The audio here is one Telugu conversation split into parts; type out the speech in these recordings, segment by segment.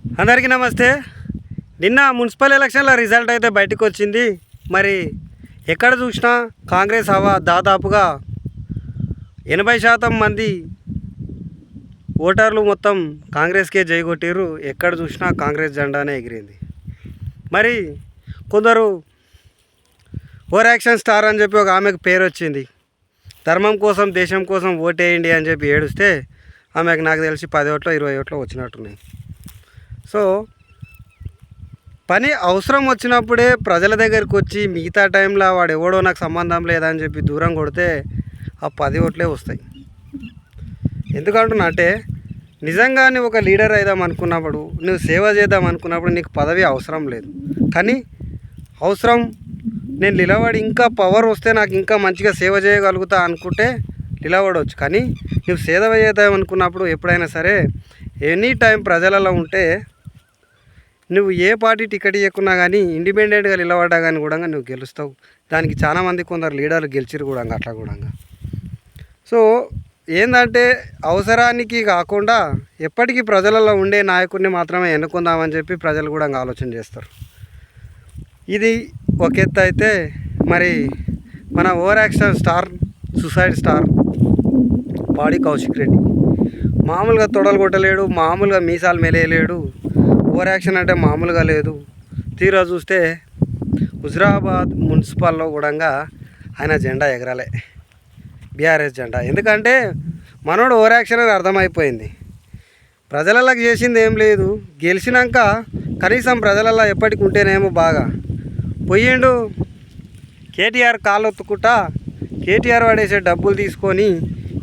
అందరికీ నమస్తే. నిన్న మున్సిపల్ ఎలక్షన్ల రిజల్ట్ అయితే బయటకు వచ్చింది. మరి ఎక్కడ చూసినా కాంగ్రెస్ హవా. దాదాపుగా 80% మంది ఓటర్లు మొత్తం కాంగ్రెస్కే జై కొట్టిర్రు. ఎక్కడ చూసినా కాంగ్రెస్ జెండానే ఎగిరింది. మరి కొందరు ఓవర్ యాక్షన్ స్టార్ అని చెప్పి ఒక ఆమెకు పేరు వచ్చింది. ధర్మం కోసం దేశం కోసం ఓటేయండి అని చెప్పి ఏడుస్తే ఆమెకు నాకు తెలిసి 10 ఓట్లో 20 ఓట్లో వచ్చినట్టున్నాయి. సో పని అవసరం వచ్చినప్పుడే ప్రజల దగ్గరికి వచ్చి మిగతా టైంలో వాడు ఎవడో నాకు సంబంధం లేదని చెప్పి దూరం కొడితే ఆ 10 ఓట్లే వస్తాయి. ఎందుకంటున్నా అంటే నిజంగా నువ్వు ఒక లీడర్ అయిదాం అనుకున్నప్పుడు, నువ్వు సేవ చేద్దాం అనుకున్నప్పుడు నీకు పదవి అవసరం లేదు. కానీ అవసరం నేను నిలబడి ఇంకా పవర్ వస్తే నాకు ఇంకా మంచిగా సేవ చేయగలుగుతా అనుకుంటే నిలబడవచ్చు. కానీ నువ్వు సేవ చేద్దాం అనుకున్నప్పుడు ఎప్పుడైనా సరే ఎనీ టైం ప్రజలలో ఉంటే నువ్వు ఏ పార్టీ టికెట్ ఇవ్వకున్నా కానీ ఇండిపెండెంట్గా నిలబడ్డా కానీ కూడా నువ్వు గెలుస్తావు. దానికి చాలామంది కొందరు లీడర్లు గెలిచిరు కూడా అట్లా కూడా. సో ఏంటంటే అవసరానికి కాకుండా ఎప్పటికీ ప్రజలలో ఉండే నాయకుడిని మాత్రమే ఎన్నుకుందామని చెప్పి ప్రజలు కూడా ఆలోచన చేస్తారు. ఇది ఒక ఎత్తు అయితే, మరి మన over action star, suicide star పాడి కౌశిక్ రెడ్డి మామూలుగా తొడలు కొట్టలేడు, మామూలుగా మీసాలు మెలేయలేడు. ఓవర్ యాక్షన్ అంటే మామూలుగా లేదు. తీరా చూస్తే హుజరాబాద్ మున్సిపల్లో కూడా ఆయన జెండా ఎగరాలే, బీఆర్ఎస్ జెండా. ఎందుకంటే మనోడు ఓవర్ యాక్షన్ అని అర్థమైపోయింది. ప్రజలకి చేసింది ఏం లేదు. గెలిచినాక కనీసం ప్రజలలో ఎప్పటికి ఉంటేనేమో బాగా పోయిండు. కేటీఆర్ కాళ్ళు ఒత్తుకుంటా కేటీఆర్ వాడేసే డబ్బులు తీసుకొని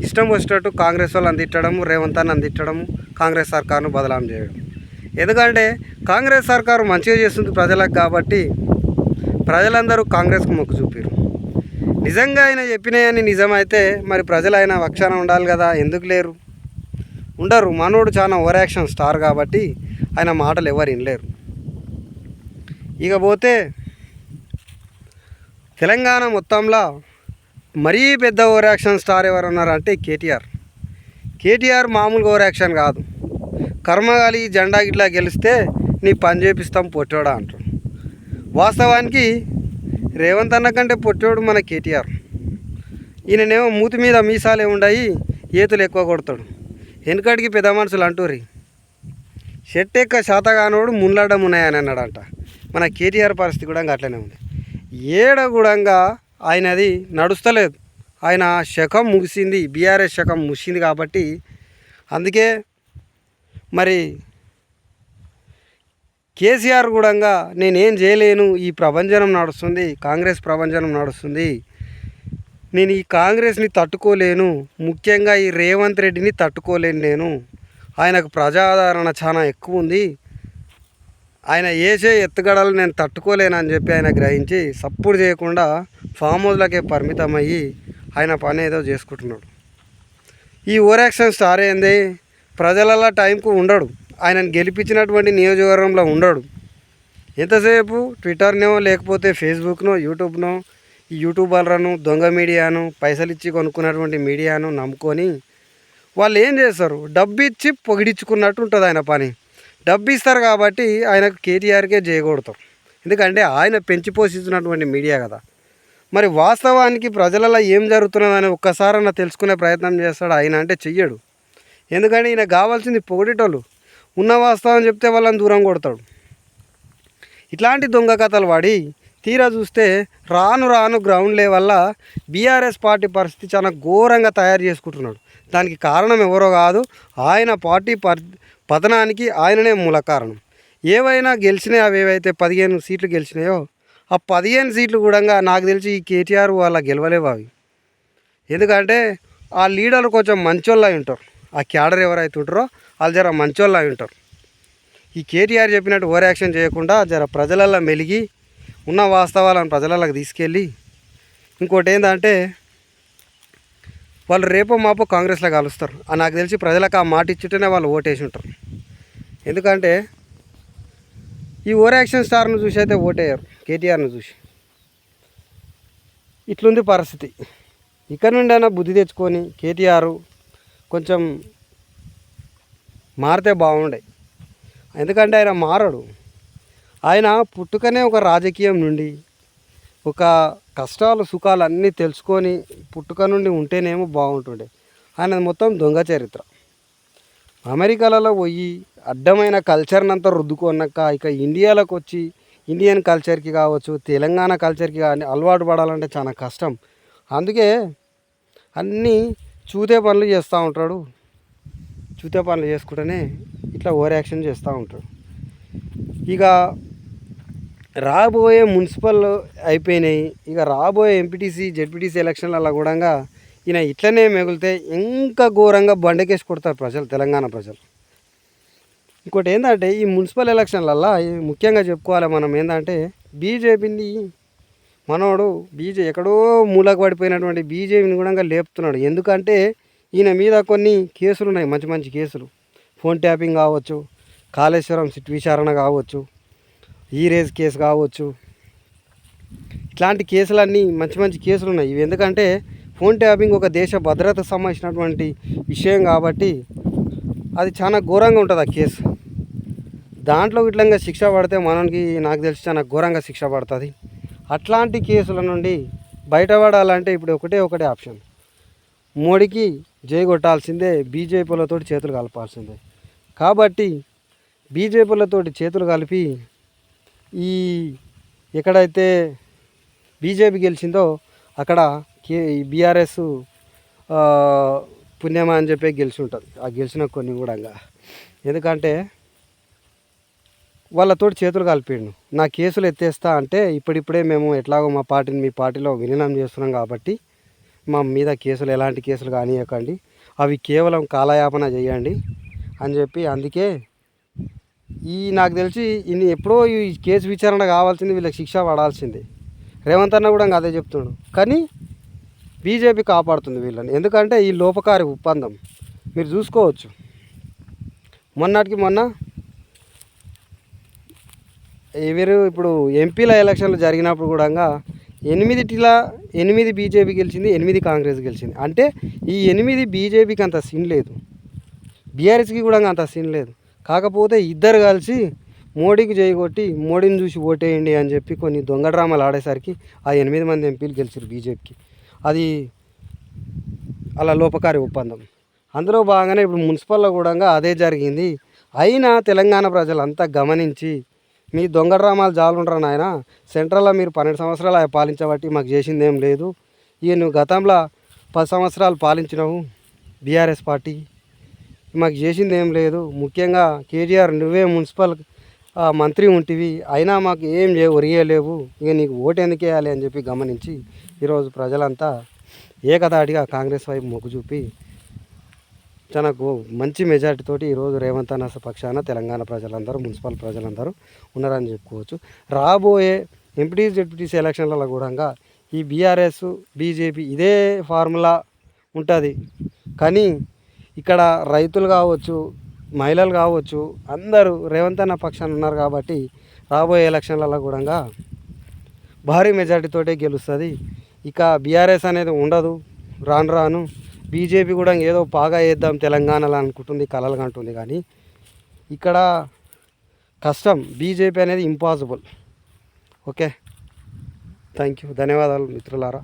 ఇష్టం వచ్చినట్టు కాంగ్రెస్ వాళ్ళు అందిట్టడము, రేవంత్ అన్న అందిట్టడము, కాంగ్రెస్ సర్కారును బదలాం చేయడం. ఎందుకంటే కాంగ్రెస్ సర్కారు మంచిగా చేస్తుంది ప్రజలకు కాబట్టి ప్రజలందరూ కాంగ్రెస్కు మొక్కు చూపారు. నిజంగా ఆయన చెప్పినాయని నిజమైతే మరి ప్రజలు ఆయన పక్షాన ఉండాలి కదా, ఎందుకు లేరు? ఉండరు. మనోడు చాలా ఓవర్ యాక్షన్ స్టార్ కాబట్టి ఆయన మాటలు ఎవరు వినలేరు. ఇక పోతే తెలంగాణ మొత్తంలో మరీ పెద్ద ఓవర్ యాక్షన్ స్టార్ ఎవరున్నారంటే కేటీఆర్ మామూలుగా ఓవర్ యాక్షన్ కాదు. కర్మగాలి జెండా గిట్లా గెలిస్తే నీ పని చేపిస్తాం పొట్టోడా అంటాడు. వాస్తవానికి రేవంత్ అన్న కంటే పొట్టోడు మన కేటీఆర్. ఈయననేమో మూతి మీద మీసాలే ఉండయి, ఏతులు ఎక్కువ కొడతాడు. వెనుకడికి పెద్ద మనుషులు అంటూరి షెట్ ఎక్క శాతగానోడు మున్లాడడం ఉన్నాయని అన్నాడంట. మన కేటీఆర్ పరిస్థితి కూడా అట్లనే ఉంది. ఏడ కూడా ఆయనది నడుస్తలేదు. ఆయన శకం ముగిసింది, బీఆర్ఎస్ శకం ముగిసింది. కాబట్టి అందుకే మరి కేసీఆర్ కూడా నేనేం చేయలేను, ఈ ప్రభంజనం నడుస్తుంది, కాంగ్రెస్ ప్రభంజనం నడుస్తుంది, నేను ఈ కాంగ్రెస్ని తట్టుకోలేను, ముఖ్యంగా ఈ రేవంత్ రెడ్డిని తట్టుకోలేను, నేను ఆయనకు ప్రజాదరణ చాలా ఎక్కువ ఉంది, ఆయన వేసే ఎత్తుగడలు నేను తట్టుకోలేనని చెప్పి ఆయన గ్రహించి సప్పుడు చేయకుండా ఫామ్ హౌస్లకే పరిమితమయ్యి ఆయన పని ఏదో చేసుకుంటున్నాడు. ఈ ఓవర్ యాక్షన్ స్టార్ ఏంది, ప్రజలలో టైంకు ఉండడు. ఆయనను గెలిపించినటువంటి నియోజకవర్గంలో ఉండడు. ఎంతసేపు ట్విట్టర్నో లేకపోతే ఫేస్బుక్నో యూట్యూబ్నో, ఈ యూట్యూబర్లను, దొంగ మీడియాను, పైసలు ఇచ్చి కొనుక్కున్నటువంటి మీడియాను నమ్ముకొని వాళ్ళు ఏం చేస్తారు, డబ్బు ఇచ్చి పొగిడించుకున్నట్టు ఉంటుంది ఆయన పని. డబ్బు ఇస్తారు కాబట్టి ఆయనకు కేటీఆర్కే చేయకూడతాం. ఎందుకంటే ఆయన పెంచి పోషించినటువంటి మీడియా కదా. మరి వాస్తవానికి ప్రజలలో ఏం జరుగుతున్నదని ఒక్కసారన్నా తెలుసుకునే ప్రయత్నం చేస్తాడు ఆయన అంటే చెయ్యడు. ఎందుకంటే ఈయన కావాల్సింది పొగిడేటోళ్ళు. ఉన్న వాస్తవం చెప్తే వాళ్ళని దూరం కొడతాడు. ఇట్లాంటి దొంగ కథలు వాడి తీరా చూస్తే రాను రాను గ్రౌండ్ లెవెల్ల బీఆర్ఎస్ పార్టీ పరిస్థితి చాలా ఘోరంగా తయారు చేసుకుంటున్నాడు. దానికి కారణం ఎవరో కాదు, ఆయన పార్టీ పతనానికి ఆయననే మూల కారణం. ఏవైనా గెలిచినాయి, అవి ఏవైతే 15 సీట్లు గెలిచినాయో ఆ 15 సీట్లు కూడా నాకు తెలిసి ఈ కేటీఆర్ వాళ్ళ గెలవలేవు అవి. ఎందుకంటే ఆ లీడర్లు కొంచెం మంచోళ్ళు అయి ఉంటారు. ఆ క్యాడర్ ఎవరైతే ఉంటారో వాళ్ళు జర మంచోళ్ళు అయి ఉంటారు. ఈ కేటీఆర్ చెప్పినట్టు ఓవర్ యాక్షన్ చేయకుండా జర ప్రజలల్లో మెలిగి ఉన్న వాస్తవాలను ప్రజలలోకి తీసుకెళ్ళి, ఇంకోటి ఏంటంటే వాళ్ళు రేపో మాపో కాంగ్రెస్లో కలుస్తారు. నాకు తెలిసి ప్రజలకు ఆ మాట ఇచ్చుంటేనే వాళ్ళు ఓటేసి ఉంటారు. ఎందుకంటే ఈ ఓవర్ యాక్షన్ స్టార్ను చూసి అయితే ఓటేయరు, కేటీఆర్ను చూసి. ఇట్లుంది పరిస్థితి. ఇక్కడ నుండి అయినా బుద్ధి తెచ్చుకొని కేటీఆర్ కొంచెం మారితే బాగుండే. ఎందుకంటే ఆయన మారడు. ఆయన పుట్టుకనే ఒక రాజకీయం నుండి ఒక కష్టాలు సుఖాలు అన్నీ తెలుసుకొని పుట్టుక నుండి ఉంటేనేమో బాగుంటుండే. ఆయనది మొత్తం దొంగ చరిత్ర. అమెరికాలలో పోయి అడ్డమైన కల్చర్ని అంతా రుద్దుకున్నాక ఇక ఇండియాలోకి వచ్చి ఇండియన్ కల్చర్కి కావచ్చు, తెలంగాణ కల్చర్కి కానీ అలవాటు పడాలంటే చాలా కష్టం. అందుకే అన్నీ చూతే పనులు చేస్తూ ఉంటాడు. చూతే పనులు చేసుకుంటూనే ఇట్లా ఓవర్ యాక్షన్ చేస్తూ ఉంటాడు. ఇక రాబోయే మున్సిపల్ అయిపోయినాయి, ఇక రాబోయే ఎంపీటీసీ జెడ్పీటీసీ ఎలక్షన్లలో కూడా ఈయన ఇట్లనే మిగిలితే ఇంకా ఘోరంగా బండకేసి కొడతారు ప్రజలు, తెలంగాణ ప్రజలు. ఇంకోటి ఏంటంటే ఈ మున్సిపల్ ఎలక్షన్లల్లో ముఖ్యంగా చెప్పుకోవాలి మనం ఏంటంటే బీజేపీని మనోడు ఎక్కడో మూలకు పడిపోయినటువంటి బీజేపీని కూడా లేపుతున్నాడు. ఎందుకంటే ఈయన మీద కొన్ని కేసులు ఉన్నాయి, మంచి మంచి కేసులు. ఫోన్ ట్యాపింగ్ కావచ్చు, కాళేశ్వరం సిట్ విచారణ కావచ్చు, ఈ రేజ్ కేసు కావచ్చు, ఇట్లాంటి కేసులన్నీ మంచి మంచి కేసులు ఉన్నాయి. ఇవి ఎందుకంటే ఫోన్ ట్యాపింగ్ ఒక దేశ భద్రతకు సంబంధించినటువంటి విషయం కాబట్టి అది చాలా ఘోరంగా ఉంటుంది ఆ కేసు. దాంట్లో ఇట్లంగా శిక్ష పడితే మనకి నాకు తెలిసి చాలా ఘోరంగా శిక్ష పడుతుంది. అట్లాంటి కేసుల నుండి బయటపడాలంటే ఇప్పుడు ఒకటే ఆప్షన్, మోడీకి జై కొట్టాల్సిందే, బీజేపీలతో చేతులు కలపాల్సిందే. కాబట్టి బీజేపీలతోటి చేతులు కలిపి ఈ ఎక్కడైతే బీజేపీ గెలిచిందో అక్కడ బీఆర్ఎస్ పుణ్యమా అని చెప్పి గెలిచి ఉంటుంది. ఆ గెలిచిన కొన్ని కూడా ఎందుకంటే వాళ్ళతోటి చేతులు కలిపిండు. నా కేసులు ఎత్తేస్తా అంటే ఇప్పుడిప్పుడే మేము ఎట్లాగో మా పార్టీని మీ పార్టీలో విలీనం చేస్తున్నాం కాబట్టి మా మీద కేసులు ఎలాంటి కేసులు కానియకండి, అవి కేవలం కాలయాపన చేయండి అని చెప్పి, అందుకే నాకు తెలిసి ఎప్పుడో ఈ కేసు విచారణ కావాల్సింది, వీళ్ళకి శిక్ష పడాల్సిందే. రేవంత్ అన్న కూడా అదే చెప్తున్నాడు. కానీ బీజేపీ కాపాడుతుంది వీళ్ళని. ఎందుకంటే ఈ లోపకారి ఒప్పందం మీరు చూసుకోవచ్చు. మొన్నటికి మొన్న ఇప్పుడు ఎంపీల ఎలక్షన్లు జరిగినప్పుడు కూడా 8 బీజేపీ గెలిచింది, 8 కాంగ్రెస్ గెలిచింది. అంటే ఈ 8 బీజేపీకి అంత సీన్ లేదు, బీఆర్ఎస్కి కూడా అంత సీన్ లేదు. కాకపోతే ఇద్దరు కలిసి మోడీకి కొట్టి మోడీని చూసి ఓటేయండి అని చెప్పి కొన్ని దొంగ డ్రామాలు ఆడేసరికి ఆ 8 మంది ఎంపీలు గెలిచారు బీజేపీకి. అది అలా లోపకారి ఒప్పందం. అందులో భాగంగానే ఇప్పుడు మున్సిపల్లో కూడా అదే జరిగింది. అయినా తెలంగాణ ప్రజలంతా గమనించి మీ దొంగ డ్రామాలు జాలుంటారు నాయన, సెంట్రల్లో మీరు 12 సంవత్సరాలు పాలించబట్టి మాకు చేసింది ఏం లేదు, ఇక నువ్వు గతంలో 10 సంవత్సరాలు పాలించినావు బీఆర్ఎస్ పార్టీ, మాకు చేసింది ఏం లేదు. ముఖ్యంగా కేటీఆర్ నువ్వే మున్సిపల్ మంత్రి ఉంటివి, అయినా మాకు ఏం ఒరియలేవు, ఇక నీకు ఓటు ఎందుకు వేయాలి అని చెప్పి గమనించి ఈరోజు ప్రజలంతా ఏకదాటిగా కాంగ్రెస్ వైపు మొగ్గు చూపి చాలా మంచి మెజార్టీతోటి ఈరోజు రేవంత్ అన్న పక్షాన తెలంగాణ ప్రజలందరూ, మున్సిపల్ ప్రజలందరూ ఉన్నారని చెప్పుకోవచ్చు. రాబోయే ఎంపీటీసీ జెడ్పీటీసీ ఎలక్షన్లలో కూడా ఈ బీఆర్ఎస్ బీజేపీ ఇదే ఫార్ములా ఉంటుంది. కానీ ఇక్కడ రైతులు కావచ్చు, మహిళలు కావచ్చు, అందరూ రేవంత్ అన్న పక్షాన ఉన్నారు కాబట్టి రాబోయే ఎలక్షన్లలో కూడా భారీ మెజార్టీతోటే గెలుస్తుంది. ఇక బీఆర్ఎస్ అనేది ఉండదు. రాను బీజేపీ కూడా ఏదో బాగా వేద్దాం తెలంగాణలో అనుకుంటుంది, కలలు కంటుంది. కానీ ఇక్కడ కష్టం, బీజేపీ అనేది ఇంపాసిబుల్. ఓకే, థ్యాంక్ యూ, ధన్యవాదాలు మిత్రులారా.